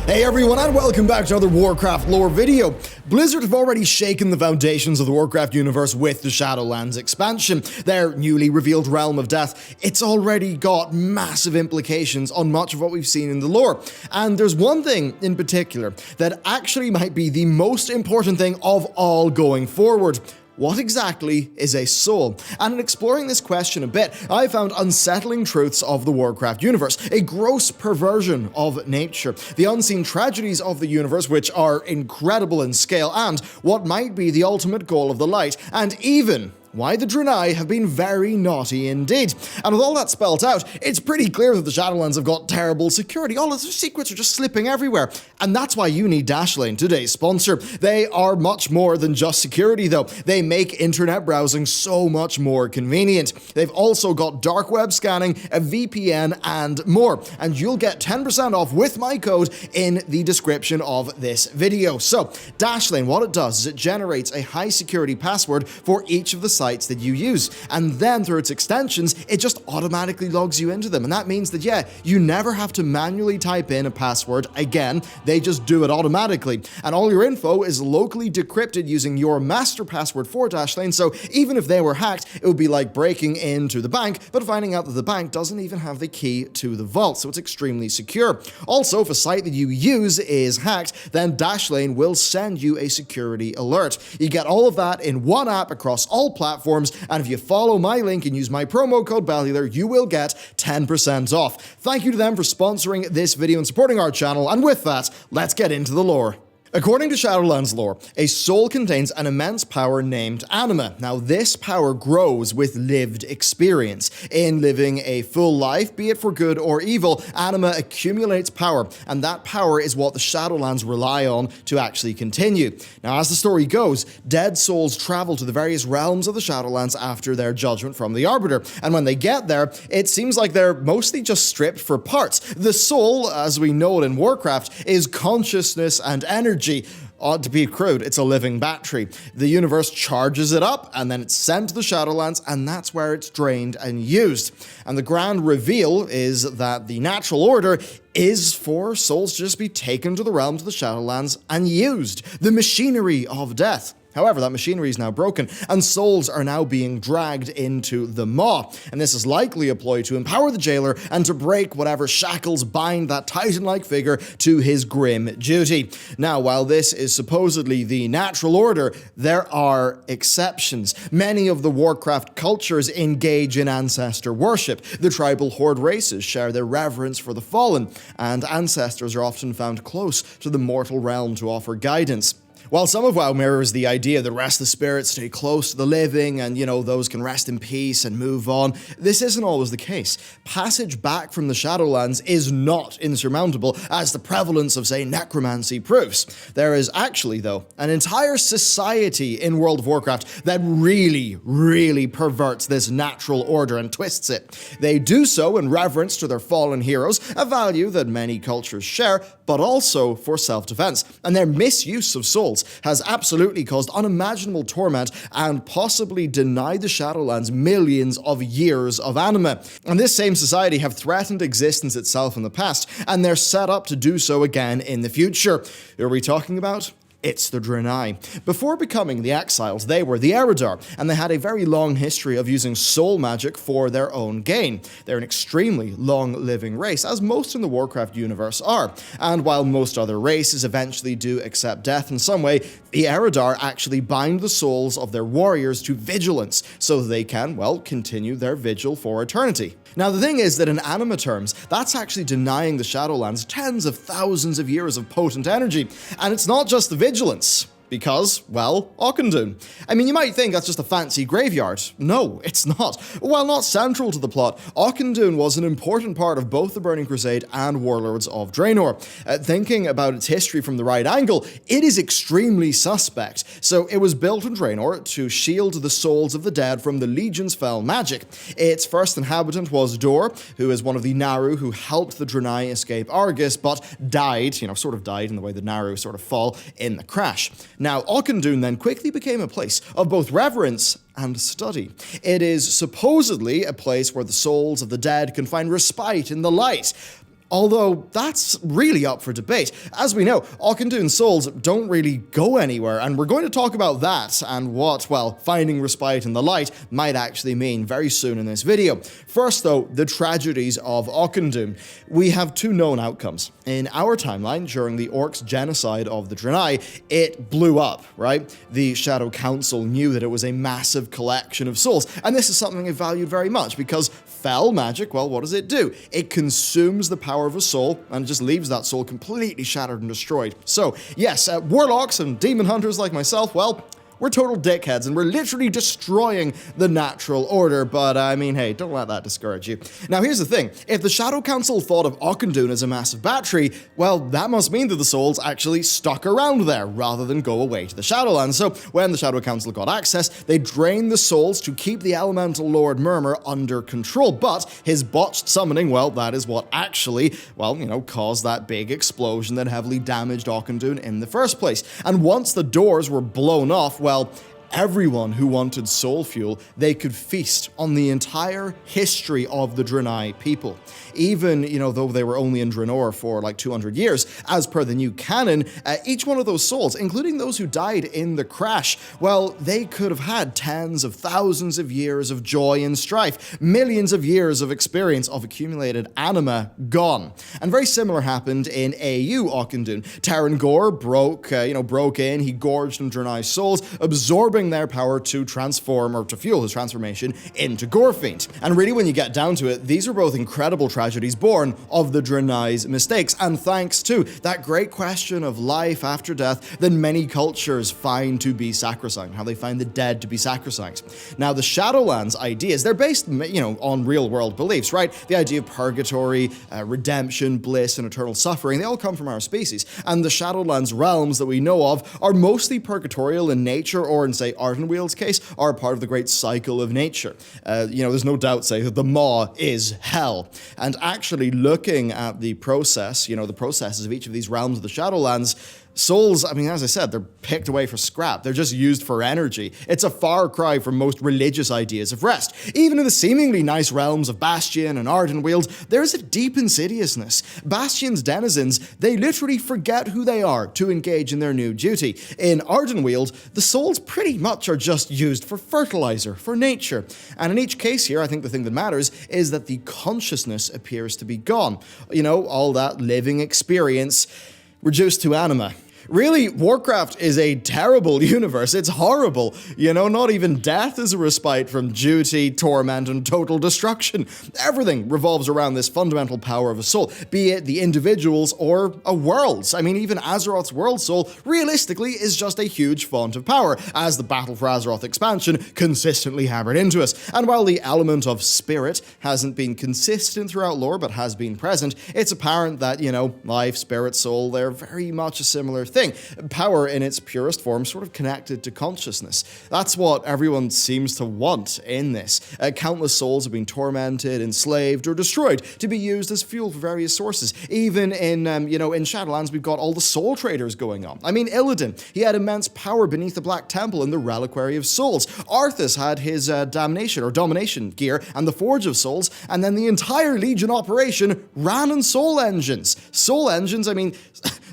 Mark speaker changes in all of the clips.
Speaker 1: Hey everyone, and welcome back to another Warcraft lore video. Blizzard have already shaken the foundations of the Warcraft universe with the Shadowlands expansion. Their newly revealed Realm of Death, it's already got massive implications on much of what we've seen in the lore. And there's one thing in particular that actually might be the most important thing of all going forward. What exactly is a soul? And in exploring this question a bit, I found Unsettling Truths of the Warcraft Universe, a gross perversion of nature, the unseen tragedies of the universe which are incredible in scale, and what might be the ultimate goal of the light, and even why the Draenei have been very naughty indeed. And with all that spelt out, it's pretty clear that the Shadowlands have got terrible security. All of their secrets are just slipping everywhere. And that's why you need Dashlane, today's sponsor. They are much more than just security though. They make internet browsing so much more convenient. They've also got dark web scanning, a VPN, and more. And you'll get 10% off with my code in the description of this video. So, Dashlane, what it does is it generates a high security password for each of the sites that you use, and then through its extensions it just automatically logs you into them, and that means that you never have to manually type in a password again. They just do it automatically, and all your info is locally decrypted using your master password for Dashlane. So even if they were hacked, it would be like breaking into the bank but finding out that the bank doesn't even have the key to the vault, so it's extremely secure. Also, if a site that you use is hacked, then Dashlane will send you a security alert. You get all of that in one app across all platforms, and if you follow my link and use my promo code Bellular, you will get 10% off. Thank you to them for sponsoring this video and supporting our channel, and with that, let's get into the lore. According to Shadowlands lore, a soul contains an immense power named anima. Now, this power grows with lived experience. In living a full life, be it for good or evil, anima accumulates power, and that power is what the Shadowlands rely on to actually continue. Now, as the story goes, dead souls travel to the various realms of the Shadowlands after their judgment from the Arbiter, and when they get there, it seems like they're mostly just stripped for parts. The soul, as we know it in Warcraft, is consciousness and energy. To be crude, it's a living battery. The universe charges it up, and then it's sent to the Shadowlands, and that's where it's drained and used. And the grand reveal is that the natural order is for souls to just be taken to the realms of the Shadowlands and used. The machinery of death. However, that machinery is now broken, and souls are now being dragged into the maw, and this is likely a ploy to empower the jailer and to break whatever shackles bind that titan-like figure to his grim duty. Now, while this is supposedly the natural order, there are exceptions. Many of the Warcraft cultures engage in ancestor worship. The tribal horde races share their reverence for the fallen, and ancestors are often found close to the mortal realm to offer guidance. While some of WoW mirrors the idea that restless spirits stay close to the living and, those can rest in peace and move on, this isn't always the case. Passage back from the Shadowlands is not insurmountable, as the prevalence of, say, necromancy proves. There is actually, though, an entire society in World of Warcraft that really perverts this natural order and twists it. They do so in reverence to their fallen heroes, a value that many cultures share, but also for self-defense, and their misuse of souls has absolutely caused unimaginable torment and possibly denied the Shadowlands millions of years of anima. And this same society have threatened existence itself in the past, and they're set up to do so again in the future. Who are we talking about? It's the Draenei. Before becoming the Exiles, they were the Eridar, and they had a very long history of using soul magic for their own gain. They're an extremely long-living race, as most in the Warcraft universe are. And while most other races eventually do accept death in some way, the Eridar actually bind the souls of their warriors to vigilance, so they can, continue their vigil for eternity. Now, the thing is that in anima terms, that's actually denying the Shadowlands tens of thousands of years of potent energy. And it's not just the vigilance. Because, AUCHINDOUN. I mean, you might think that's just a fancy graveyard. No, it's not. While not central to the plot, AUCHINDOUN was an important part of both the Burning Crusade and Warlords of Draenor. Thinking about its history from the right angle, it is extremely suspect. So it was built in Draenor to shield the souls of the dead from the Legion's fell magic. Its first inhabitant was Dor, who is one of the Naru who helped the Draenei escape Argus, but died, sort of died in the way the Naru sort of fall in the crash. Now, AUCHINDOUN then quickly became a place of both reverence and study. It is supposedly a place where the souls of the dead can find respite in the light. although that's really up for debate. As we know, Auchindoun souls don't really go anywhere, and we're going to talk about that and what, well, finding respite in the light might actually mean very soon in this video. First though, the tragedies of Auchindoun. We have two known outcomes. In our timeline, during the Orcs' genocide of the Draenei, it blew up, right? The Shadow Council knew that it was a massive collection of souls, and this is something they valued very much because fell magic, well, what does it do? It consumes the power of a soul and just leaves that soul completely shattered and destroyed. So, yes, warlocks and demon hunters like myself, well, we're total dickheads and we're literally destroying the natural order, but I mean, hey, don't let that discourage you. Now here's the thing, if the Shadow Council thought of Auchindoun as a massive battery, well, that must mean that the souls actually stuck around there rather than go away to the Shadowlands. So when the Shadow Council got access, they drained the souls to keep the Elemental Lord Murmur under control, but his botched summoning, well, that is what actually, well, you know, caused that big explosion that heavily damaged Auchindoun in the first place. And once the doors were blown off, well, everyone who wanted soul fuel, they could feast on the entire history of the Draenei people. Even, you know, though they were only in Draenor for like 200 years, as per the new canon, each one of those souls, including those who died in the crash, well, they could have had tens of thousands of years of joy and strife, millions of years of experience of accumulated anima gone. And very similar happened in AU Auchindoun. Tarangor broke in, he gorged on Draenei's souls, absorbing their power to transform or to fuel his transformation into Gorefiend. And really, when you get down to it, these are both incredible tragedies born of the Draenei's mistakes, and thanks to that great question of life after death that many cultures find to be sacrosanct, how they find the dead to be sacrosanct. Now, the Shadowlands ideas, they're based, you know, on real-world beliefs, right? The idea of purgatory, redemption, bliss, and eternal suffering, they all come from our species, and the Shadowlands realms that we know of are mostly purgatorial in nature, or in, say, Ardenweald's case, are a part of the great cycle of nature. You know, there's no doubt, say, that the Maw is hell. And actually looking at the process, you know, the processes of each of these realms of the Shadowlands, souls, I mean, as I said, they're picked away for scrap. They're just used for energy. It's a far cry from most religious ideas of rest. Even in the seemingly nice realms of Bastion and Ardenweald, there's a deep insidiousness. Bastion's denizens, they literally forget who they are to engage in their new duty. In Ardenweald, the souls pretty much are just used for fertilizer, for nature. And in each case here, I think the thing that matters is that the consciousness appears to be gone. You know, all that living experience reduced to anima. Really, Warcraft is a terrible universe. It's horrible. You know, not even death is a respite from duty, torment, and total destruction. Everything revolves around this fundamental power of a soul, be it the individual's or a world's. I mean, even Azeroth's world soul, realistically, is just a huge font of power, as the Battle for Azeroth expansion consistently hammered into us. And while the element of spirit hasn't been consistent throughout lore, but has been present, it's apparent that, you know, life, spirit, soul, they're very much a similar thing. Power in its purest form sort of connected to consciousness. That's what everyone seems to want in this. Countless souls have been tormented, enslaved, or destroyed to be used as fuel for various sources. Even in, in Shadowlands, we've got all the soul traders going on. I mean, Illidan, he had immense power beneath the Black Temple in the Reliquary of Souls. Arthas had his damnation or domination gear and the Forge of Souls, and then the entire Legion operation ran on soul engines. Soul engines, I mean,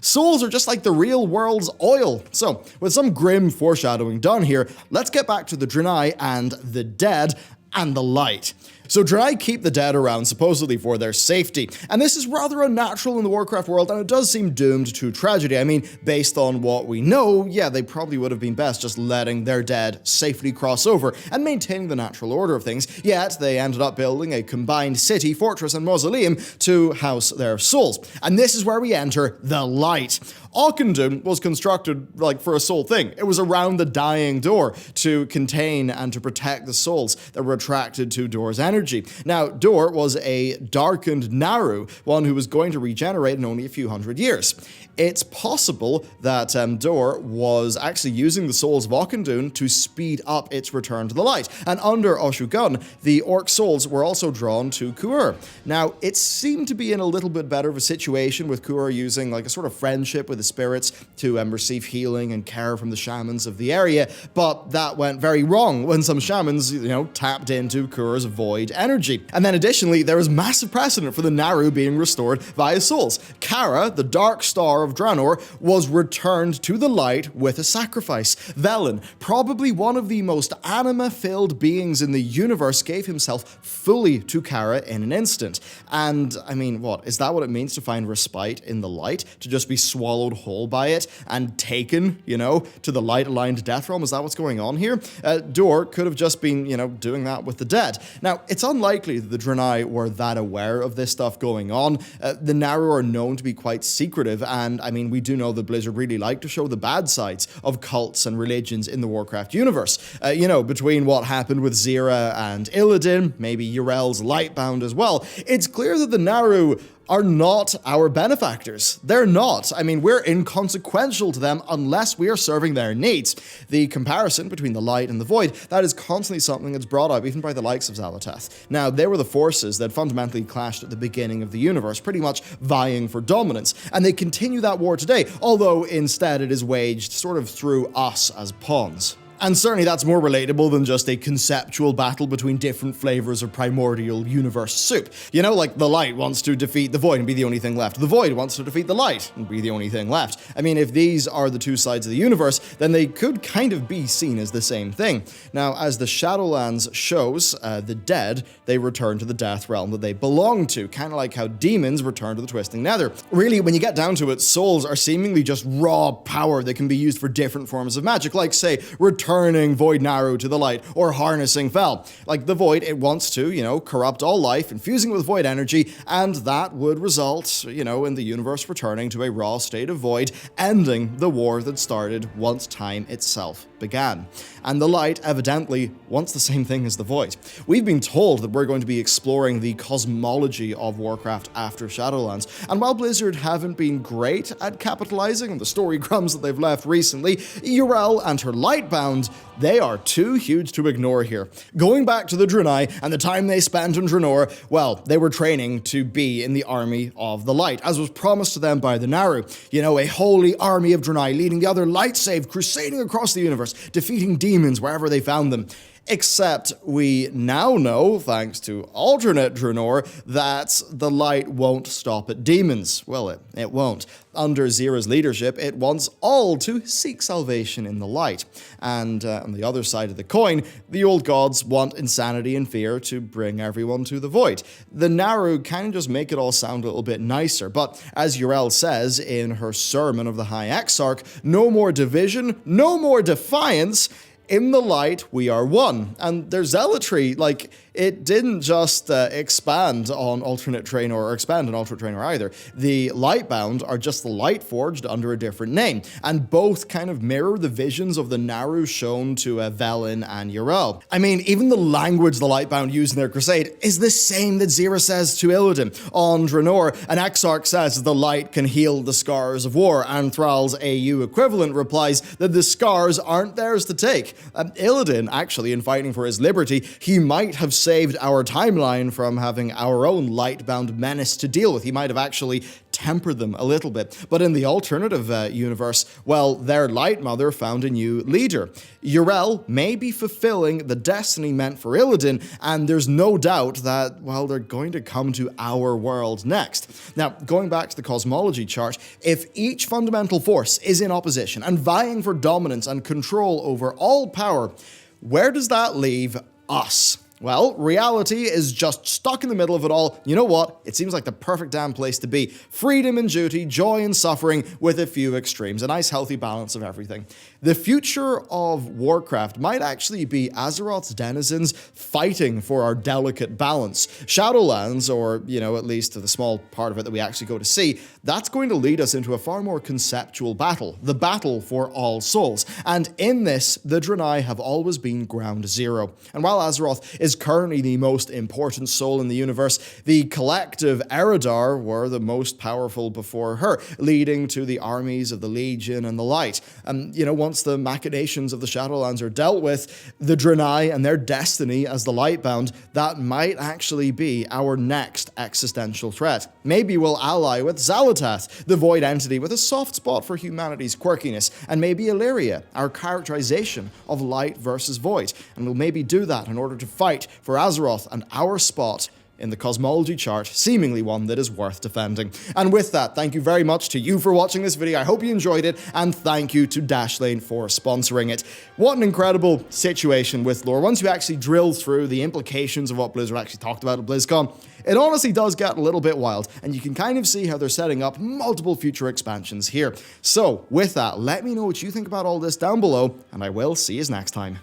Speaker 1: souls are just like the real world's oil. So, with some grim foreshadowing done here, let's get back to the Draenei and the dead and the light. So Draenei keep the dead around supposedly for their safety, and this is rather unnatural in the Warcraft world, and it does seem doomed to tragedy. I mean, based on what we know, yeah, they probably would have been best just letting their dead safely cross over and maintaining the natural order of things, yet they ended up building a combined city, fortress, and mausoleum to house their souls. And this is where we enter the light. Auchindoun was constructed like for a soul thing. It was around the dying door to contain and to protect the souls that were attracted to Dor's energy. Now, Dor was a darkened Naru, one who was going to regenerate in only a few hundred years. It's possible that Dor was actually using the souls of Auchindoun to speed up its return to the light, and under Oshu'gun, the orc souls were also drawn to Kuur. Now, it seemed to be in a little bit better of a situation with Kuur using like a sort of friendship with the spirits to receive healing and care from the shamans of the area, but that went very wrong when some shamans, tapped into Kuur's void void energy. And then additionally, there is massive precedent for the Naru being restored via souls. Kara, the Dark Star of Draenor, was returned to the light with a sacrifice. Velen, probably one of the most anima-filled beings in the universe, gave himself fully to Kara in an instant. And, I mean, what? Is that what it means to find respite in the light? To just be swallowed whole by it and taken, to the light-aligned death realm? Is that what's going on here? Dor could have just been, doing that with the dead. Now, it's unlikely that the Draenei were that aware of this stuff going on. The Naru are known to be quite secretive, and, I mean, we do know that Blizzard really like to show the bad sides of cults and religions in the Warcraft universe. Between what happened with Xera and Illidan, maybe YREL's Lightbound as well, it's clear that the Naru are not our benefactors. They're not. I mean, we're inconsequential to them unless we are serving their needs. The comparison between the light and the void, that is constantly something that's brought up even by the likes of Xal'atath. Now, they were the forces that fundamentally clashed at the beginning of the universe, pretty much vying for dominance, and they continue that war today, although instead it is waged sort of through us as pawns. And certainly that's more relatable than just a conceptual battle between different flavors of primordial universe soup. Like the light wants to defeat the void and be the only thing left. The void wants to defeat the light and be the only thing left. I mean, if these are the two sides of the universe, then they could kind of be seen as the same thing. Now, as the Shadowlands shows, the dead, they return to the death realm that they belong to, kind of like how demons return to the Twisting Nether. Really, when you get down to it, souls are seemingly just raw power that can be used for different forms of magic, like, say, turning Void Naru to the light, or harnessing Fel. Like the Void, it wants to, corrupt all life, infusing it with Void energy, and that would result, in the universe returning to a raw state of Void, ending the war that started once time itself began. And the light, evidently, wants the same thing as the Void. We've been told that we're going to be exploring the cosmology of Warcraft after Shadowlands, and while Blizzard haven't been great at capitalizing on the story crumbs that they've left recently, YREL and her Lightbound, they are too huge to ignore here. Going back to the Draenei and the time they spent in Draenor, well, they were training to be in the army of the light, as was promised to them by the Naru. A holy army of Draenei leading the other light save, crusading across the universe, defeating demons wherever they found them. Except we now know, thanks to alternate Draenor, that the light won't stop at demons. Well, it won't. Under Xera's leadership, it wants all to seek salvation in the light. And on the other side of the coin, the old gods want insanity and fear to bring everyone to the void. The Naru kind of just make it all sound a little bit nicer, but as YREL says in her Sermon of the High Exarch, no more division, no more defiance. In the light, we are one. And their zealotry, it didn't just expand on alternate Draenor, or expand on alternate Draenor either. The Lightbound are just the light forged under a different name, and both kind of mirror the visions of the Naru shown to Velen and YREL. I mean, even the language the Lightbound use in their crusade is the same that Xera says to Illidan. On Draenor, an Exarch says that the light can heal the scars of war, and Thrall's AU equivalent replies that the scars aren't theirs to take. Illidan, actually, in fighting for his liberty, he might have saved our timeline from having our own Lightbound menace to deal with. He might have actually tempered them a little bit. But in the alternative universe, well, their Light Mother found a new leader. YREL may be fulfilling the destiny meant for Illidan, and there's no doubt that, well, they're going to come to our world next. Now, going back to the cosmology chart, if each fundamental force is in opposition and vying for dominance and control over all power, where does that leave us? Well, reality is just stuck in the middle of it all. You know what? It seems like the perfect damn place to be. Freedom and duty, joy and suffering, with a few extremes. A nice healthy balance of everything. The future of Warcraft might actually be Azeroth's denizens fighting for our delicate balance. Shadowlands, or, at least the small part of it that we actually go to see, that's going to lead us into a far more conceptual battle. The battle for all souls. And in this, the Draenei have always been ground zero. And while Azeroth is currently the most important soul in the universe, the collective Eredar were the most powerful before her, leading to the armies of the Legion and the Light. And, once the machinations of the Shadowlands are dealt with, the Draenei and their destiny as the Lightbound, that might actually be our next existential threat. Maybe we'll ally with Xal'atath, the void entity with a soft spot for humanity's quirkiness, and maybe Illyria, our characterization of light versus void. And we'll maybe do that in order to fight fight for Azeroth and our spot in the cosmology chart, seemingly one that is worth defending. And with that, thank you very much to you for watching this video. I hope you enjoyed it, and thank you to Dashlane for sponsoring it. What an incredible situation with lore. Once you actually drill through the implications of what Blizzard actually talked about at BlizzCon, it honestly does get a little bit wild, and you can kind of see how they're setting up multiple future expansions here. So with that, let me know what you think about all this down below, and I will see you next time.